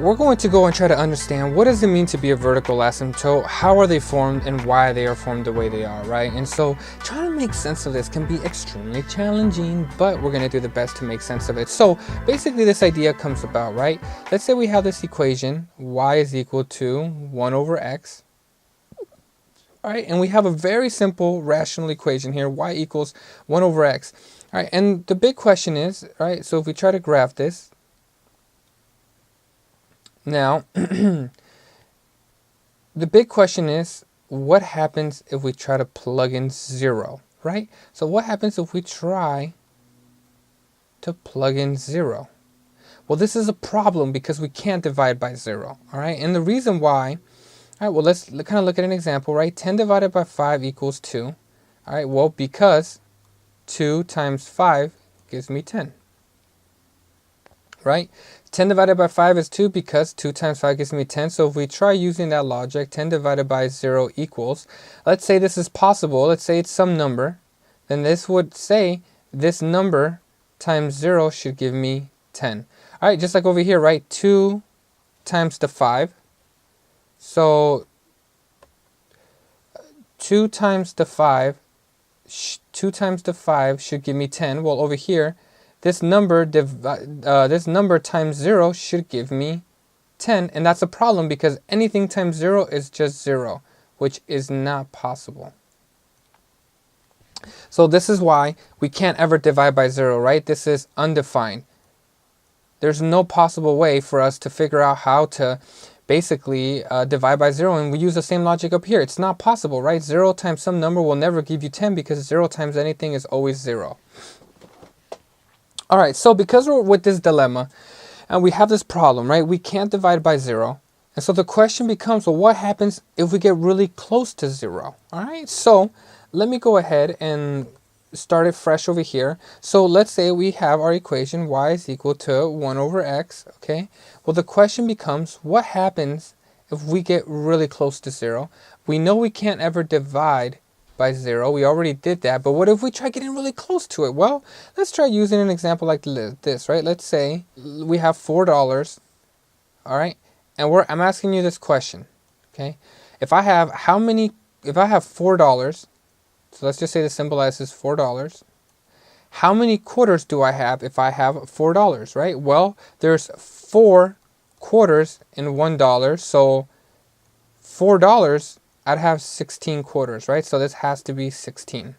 we're going to go and try to understand what does it mean to be a vertical asymptote, how are they formed, and why they are formed the way they are, right? And so trying to make sense of this can be extremely challenging, but we're going to do the best to make sense of it. So basically this idea comes about, right? Let's say we have this equation, y is equal to 1 over x. All right, and we have a very simple rational equation here, y equals 1 over x. All right, and the big question is, all right, so if we try to graph this, now, the big question is, what happens if we try to plug in 0, right? So what happens if we try to plug in 0? Well, this is a problem because we can't divide by 0, all right? And the reason why, all right, well, let's kind of look at an example, right? 10 divided by 5 equals 2. All right, well, because 2 times 5 gives me 10, right? 10 divided by 5 is 2 because 2 times 5 gives me 10. So if we try using that logic, 10 divided by 0 equals, let's say this is possible, let's say it's some number, then this would say this number times 0 should give me 10. All right, just like over here, right? 2 times the 5. So 2 times the 5 should give me 10. Well, over here, this number times 0 should give me 10, and that's a problem because anything times 0 is just 0, which is not possible. So this is why we can't ever divide by 0, right? This is undefined. There's no possible way for us to figure out how to basically divide by 0, and we use the same logic up here. It's not possible, right? 0 times some number will never give you 10 because 0 times anything is always 0. All right, so because we're with this dilemma and we have this problem, right? We can't divide by 0. And so the question becomes, well, what happens if we get really close to 0? All right, so let me go ahead and start it fresh over here. So let's say we have our equation y is equal to 1 over x, okay? Well, the question becomes, what happens if we get really close to 0? We know we can't ever divide by 0. We already did that, but what if we try getting really close to it? Well, let's try using an example like this, right? Let's say we have $4, all right? And I'm asking you this question, okay? If I have $4, so let's just say the symbol S is $4. How many quarters do I have if I have $4, right? Well, there's 4 quarters in $1, so $4, I'd have 16 quarters, right? So this has to be 16.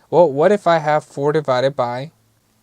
Well, what if I have 4 divided by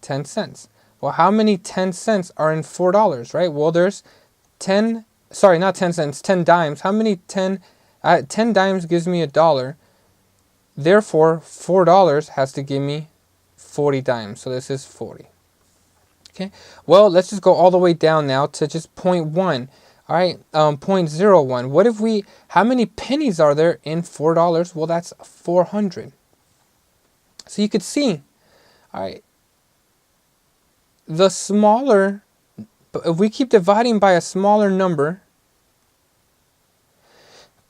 10 cents? Well, how many 10 cents are in $4, right? Well, there's 10 dimes. How many 10 dimes gives me $1. Therefore, $4 has to give me 40 dimes. So this is 40. Okay. Well, let's just go all the way down now to just 0.1. All right, 0.01. How many pennies are there in $4? Well, that's 400. So you could see, all right, if we keep dividing by a smaller number,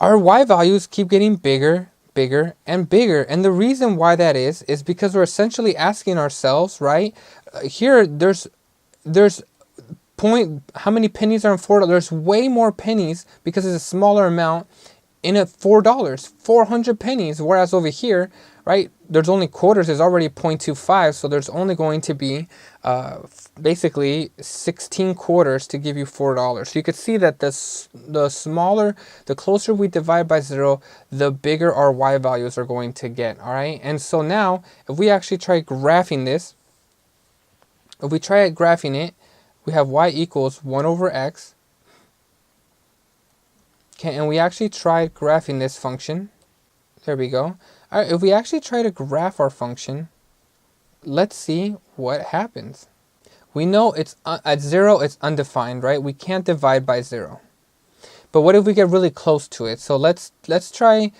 our y values keep getting bigger, bigger, and bigger. And the reason why that is because we're essentially asking ourselves, right, here there's how many pennies are in $4? There's way more pennies because it's a smaller amount in a $4, 400 pennies. Whereas over here, right, there's only quarters, is already 0.25, so there's only going to be basically 16 quarters to give you $4. So you could see that the closer we divide by 0, the bigger our y values are going to get. All right, and so now if we actually try graphing this, we have y equals 1 over x. Okay, and we actually tried graphing this function. There we go. All right, if we actually try to graph our function, let's see what happens. We know it's at 0, it's undefined, right? We can't divide by 0. But what if we get really close to it? So let's try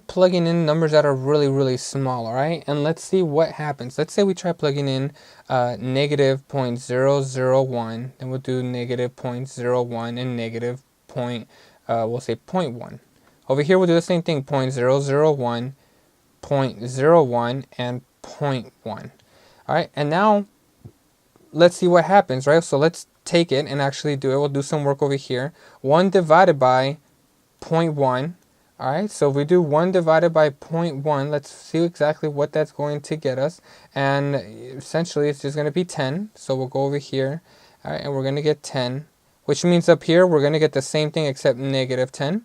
plugging in numbers that are really, really small, all right? And let's see what happens. Let's say we try plugging in negative 0.001, then we'll do negative 0.01 and negative we'll say 0.1. Over here we'll do the same thing, 0.001, 0.01, and 0.1. All right, and now let's see what happens, right? So let's take it and actually do it. We'll do some work over here. 1 divided by 0.1. All right, so if we do 1 divided by 0.1, let's see exactly what that's going to get us. And essentially, it's just going to be 10. So we'll go over here, all right, and we're going to get 10, which means up here, we're going to get the same thing except negative 10.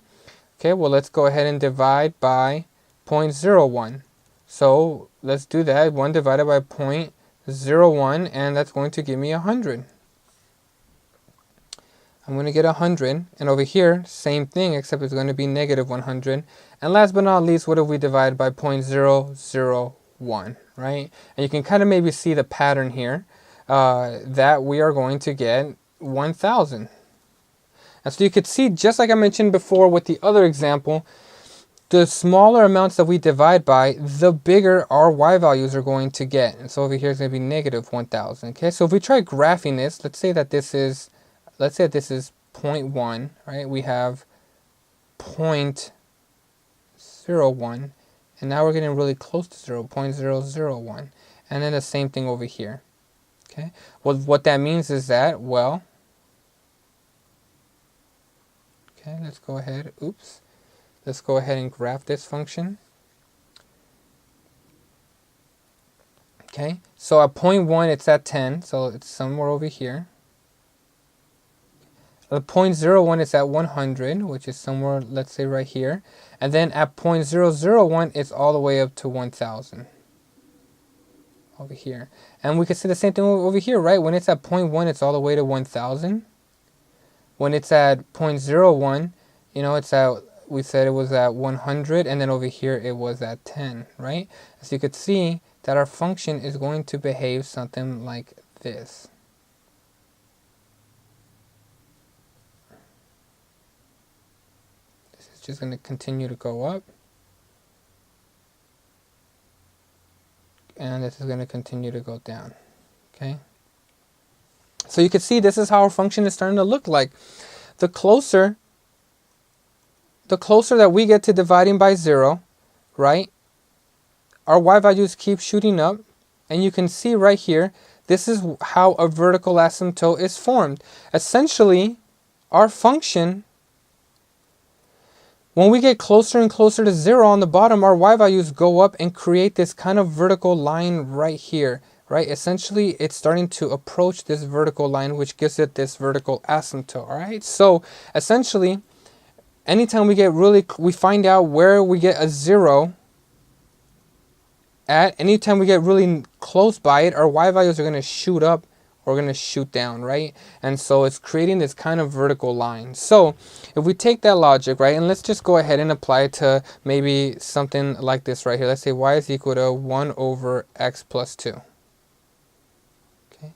Okay, well, let's go ahead and divide by 0.01. So let's do that. 1 divided by 0.01, and that's going to give me 100. I'm going to get 100, and over here, same thing, except it's going to be negative 100. And last but not least, what if we divide by 0.001, right? And you can kind of maybe see the pattern here, that we are going to get 1,000. And so you could see, just like I mentioned before with the other example, the smaller amounts that we divide by, the bigger our y values are going to get. And so over here is going to be negative 1,000. Okay, so if we try graphing this, let's say this is 0.1, right? We have 0.01, and now we're getting really close to 0.001. And then the same thing over here. Okay, well, what that means is that, well, okay, let's go ahead, let's go ahead and graph this function. Okay, so at 0.1, it's at 10, so it's somewhere over here. At 0.01, it's at 100, which is somewhere, let's say, right here. And then at 0.001, it's all the way up to 1,000. Over here. And we can see the same thing over here, right? When it's at 0.1, it's all the way to 1,000. When it's at 0.01, you know, it's at, we said it was at 100, and then over here it was at 10, right? So you could see that our function is going to behave something like this. This is just going to continue to go up. And this is going to continue to go down. Okay? So you can see this is how our function is starting to look like. The closer that we get to dividing by 0, right, our y values keep shooting up. And you can see right here, this is how a vertical asymptote is formed. Essentially, our function, when we get closer and closer to 0 on the bottom, our y values go up and create this kind of vertical line right here, right? Essentially, it's starting to approach this vertical line, which gives it this vertical asymptote, all right? So essentially, anytime we find out where we get a 0 at, anytime we get really close by it, our y values are going to shoot up or going to shoot down, right? And so it's creating this kind of vertical line. So if we take that logic, right, and let's just go ahead and apply it to maybe something like this right here. Let's say y is equal to 1 over x plus 2. Okay.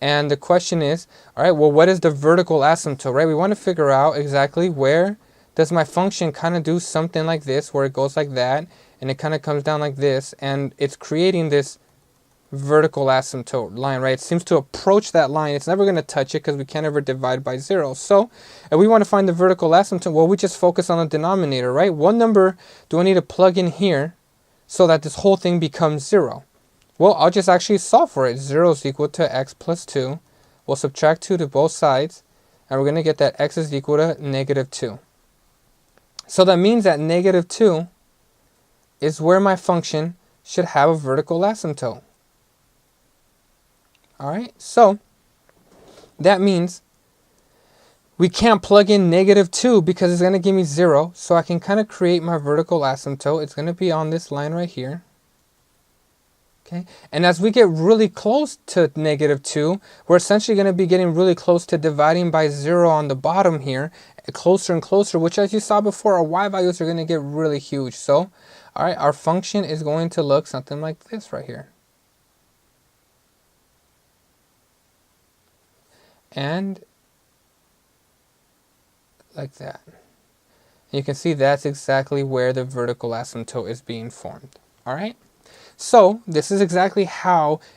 And the question is, all right, well, what is the vertical asymptote, right? We want to figure out exactly where does my function kind of do something like this, where it goes like that, and it kind of comes down like this, and it's creating this vertical asymptote line, right? It seems to approach that line. It's never going to touch it because we can't ever divide by 0. So if we want to find the vertical asymptote, well, we just focus on the denominator, right? What number do I need to plug in here so that this whole thing becomes 0? Well, I'll just actually solve for it. 0 is equal to x plus 2. We'll subtract 2 to both sides, and we're going to get that x is equal to negative 2. So that means that negative 2 is where my function should have a vertical asymptote. All right, so that means we can't plug in negative 2 because it's going to give me 0. So I can kind of create my vertical asymptote. It's going to be on this line right here. Okay, and as we get really close to negative 2, we're essentially going to be getting really close to dividing by 0 on the bottom here, closer and closer, which, as you saw before, our y values are going to get really huge. So, all right, our function is going to look something like this right here. And like that. You can see that's exactly where the vertical asymptote is being formed. All right. So this is exactly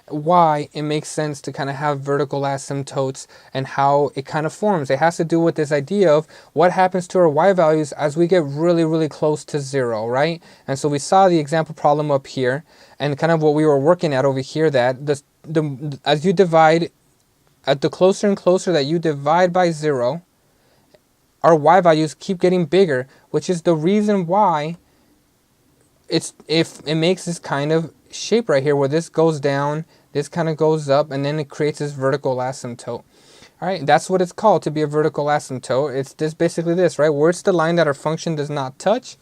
why it makes sense to kind of have vertical asymptotes and how it kind of forms. It has to do with this idea of what happens to our y values as we get really, really close to 0, right? And so we saw the example problem up here and kind of what we were working at over here, that as you divide at the closer and closer that you divide by 0, our y values keep getting bigger, which is the reason why if it makes this kind of shape right here where this goes down, this kind of goes up, and then it creates this vertical asymptote. All right, that's what it's called, to be a vertical asymptote. It's this basically this, right? Where it's the line that our function does not touch,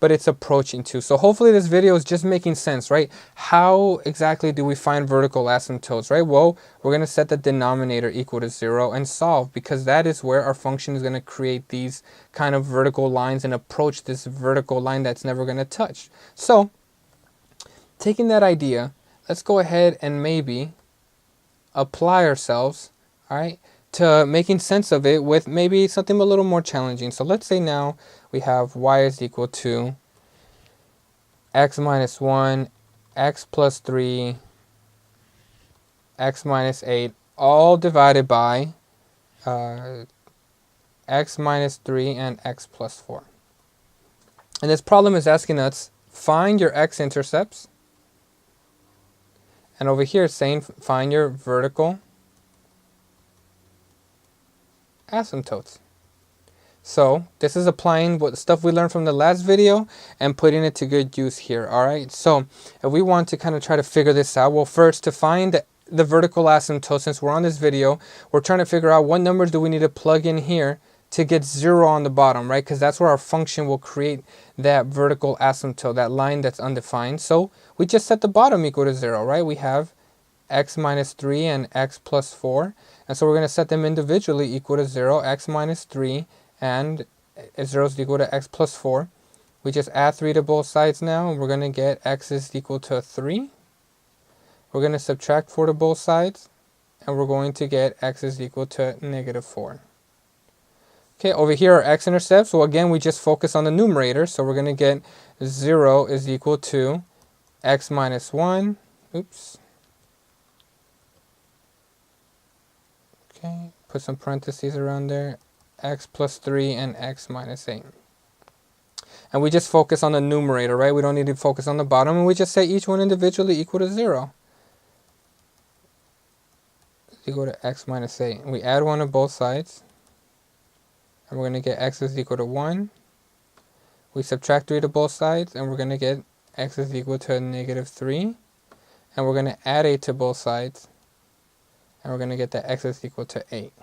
but it's approaching to. So hopefully this video is just making sense, right? How exactly do we find vertical asymptotes, right? Well, we're going to set the denominator equal to 0 and solve, because that is where our function is going to create these kind of vertical lines and approach this vertical line that's never going to touch. So taking that idea, let's go ahead and maybe apply ourselves, all right, to making sense of it with maybe something a little more challenging. So let's say now we have y is equal to x minus 1, x plus 3, x minus 8, all divided by x minus 3 and x plus 4. And this problem is asking us, find your x-intercepts. And over here it's saying, find your vertical asymptotes. So this is applying what stuff we learned from the last video and putting it to good use here. All right, so if we want to kind of try to figure this out, well, first, to find the vertical asymptote, since we're on this video, we're trying to figure out what numbers do we need to plug in here to get 0 on the bottom, right? Because that's where our function will create that vertical asymptote, that line that's undefined. So we just set the bottom equal to 0, right? We have x minus 3 and x plus 4. And so we're going to set them individually equal to 0, x minus 3, and 0 is equal to x plus 4. We just add 3 to both sides now, and we're going to get x is equal to 3. We're going to subtract 4 to both sides, and we're going to get x is equal to negative 4. Okay, over here are x-intercepts. So again, we just focus on the numerator. So we're going to get 0 is equal to x minus 1. Oops. Okay, put some parentheses around there. X plus 3 and x minus 8. And we just focus on the numerator, right? We don't need to focus on the bottom. And we just say each one individually equal to 0. It's equal to x minus 8. And we add 1 to both sides. And we're going to get x is equal to 1. We subtract 3 to both sides, and we're going to get x is equal to negative 3. And we're going to add 8 to both sides, and we're going to get that x is equal to 8.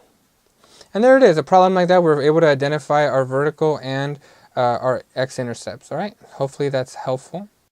And there it is, a problem like that, we're able to identify our vertical and our x-intercepts, all right? Hopefully that's helpful.